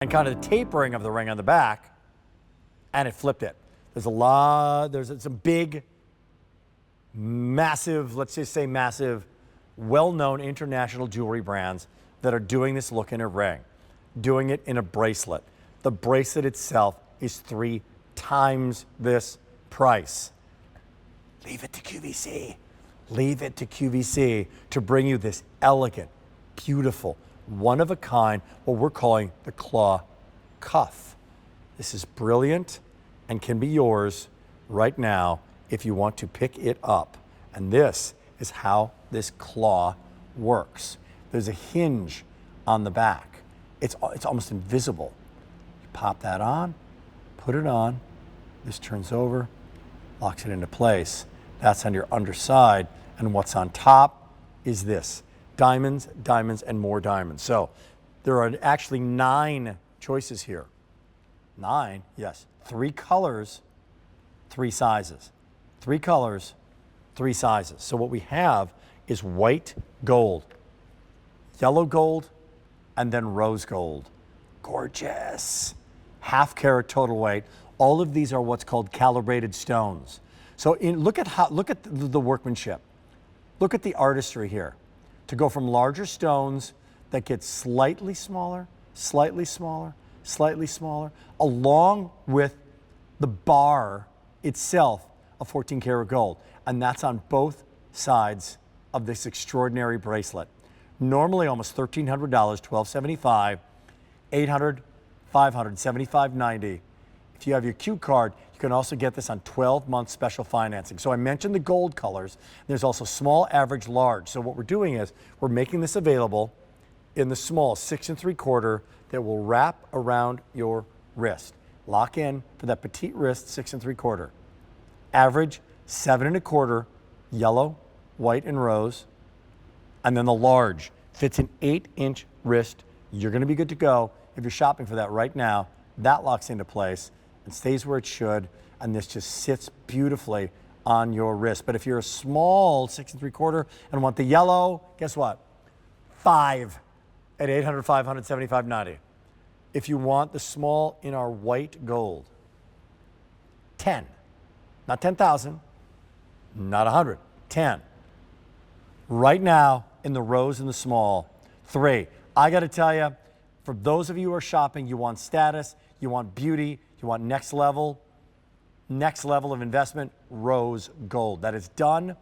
and kind of the tapering of the ring on the back, and it flipped it. There's some big, massive, let's just say massive, well-known international jewelry brands that are doing this look in a ring, doing it in a bracelet. The bracelet itself is 3 times this price. Leave it to QVC. Leave it to QVC to bring you this elegant, beautiful, one-of-a-kind, what we're calling the claw cuff. This is brilliant and can be yours right now if you want to pick it up. And this is how this claw works. There's a hinge on the back. It's almost invisible. You pop that on, put it on, this turns over, locks it into place. That's on your underside, and what's on top is this. Diamonds, diamonds, and more diamonds. So there are actually 9 choices here. 9, yes. 3 colors, 3 sizes. 3 colors, 3 sizes. So what we have is white gold, yellow gold, and then rose gold. Gorgeous. Half carat total weight. All of these are what's called calibrated stones. So look at the workmanship. Look at the artistry here. To go from larger stones that get slightly smaller, slightly smaller, slightly smaller, along with the bar itself of 14 karat gold. And that's on both sides of this extraordinary bracelet. Normally almost $1,300, $1,275, $800, $500, $75.90. If you have your Q card, you can also get this on 12-month special financing. So I mentioned the gold colors. There's also small, average, large. So what we're doing is we're making this available in the small 6 3/4 that will wrap around your wrist. Lock in for that petite wrist, 6 3/4. Average, 7 1/4, yellow, white, and rose. And then the large fits an 8-inch wrist. You're going to be good to go. If you're shopping for that right now, that locks into place and stays where it should, and this just sits beautifully on your wrist. But if you're a small 6 3/4 and want the yellow, guess what? 5 at $800, $500, $75.90. If you want the small in our white gold, 10, not 10,000, not 100, 10. Right now in the rose and the small, 3. I got to tell you, for those of you who are shopping, you want status, you want beauty, you want next level of investment, rose gold. That is done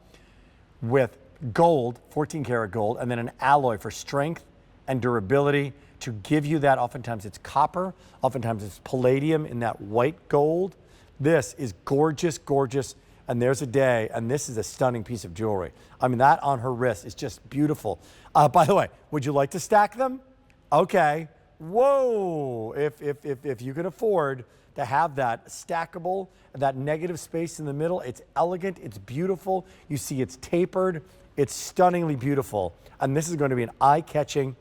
with gold, 14 karat gold, and then an alloy for strength and durability to give you that. Oftentimes it's copper, oftentimes it's palladium in that white gold. This is gorgeous, gorgeous, and there's a day, and this is a stunning piece of jewelry. I mean, that on her wrist is just beautiful. By the way, would you like to stack them? Okay. Whoa, if you can afford to have that stackable, that negative space in the middle, it's elegant, it's beautiful. You see it's tapered, it's stunningly beautiful. And this is going to be an eye-catching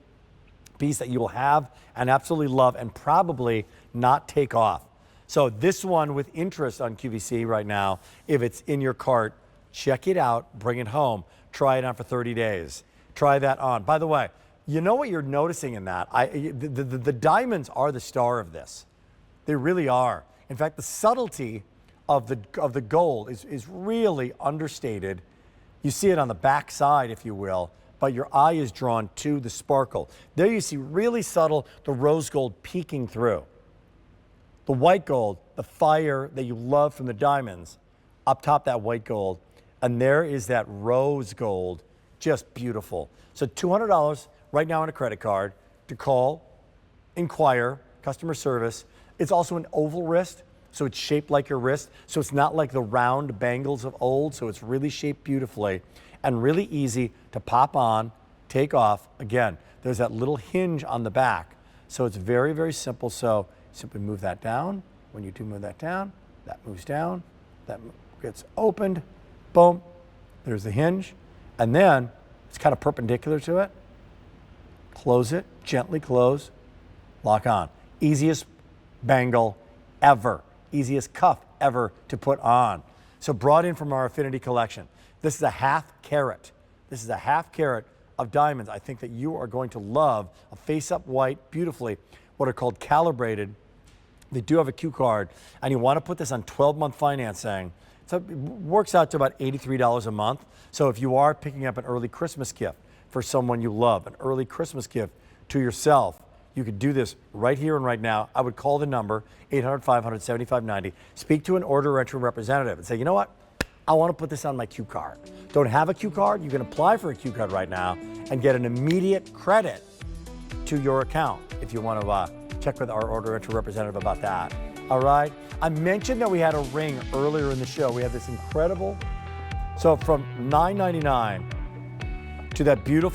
piece that you will have and absolutely love and probably not take off. So this one with interest on QVC right now, if it's in your cart, check it out, bring it home, try it on for 30 days. Try that on. By the way, you know what you're noticing in that? The diamonds are the star of this. They really are. In fact, the subtlety of the gold is really understated. You see it on the back side, if you will, but your eye is drawn to the sparkle. There you see really subtle, the rose gold peeking through. The white gold, the fire that you love from the diamonds, up top that white gold, and there is that rose gold, just beautiful. So $200 right now on a credit card to call, inquire, customer service. It's also an oval wrist, so it's shaped like your wrist. So it's not like the round bangles of old, so it's really shaped beautifully and really easy to pop on, take off. Again, there's that little hinge on the back. So it's very, very simple. So simply move that down. When you do move that down, that moves down, that gets opened, boom, there's the hinge. And then it's kind of perpendicular to it. Close it, gently close, lock on. Easiest bangle ever, easiest cuff ever to put on. So brought in from our Affinity collection. This is a half carat. This is a half carat of diamonds. I think that you are going to love a face-up white beautifully what are called calibrated. They do have a Q card, and you want to put this on 12-month financing. So it works out to about $83 a month. So if you are picking up an early Christmas gift for someone you love, an early Christmas gift to yourself, you could do this right here and right now. I would call the number, 800-500-7590, speak to an order entry representative and say, you know what? I want to put this on my Q card. Don't have a Q card? You can apply for a Q card right now and get an immediate credit to your account if you want to check with our order entry representative about that. All right. I mentioned that we had a ring earlier in the show. We have this incredible, so from $9.99 to that beautiful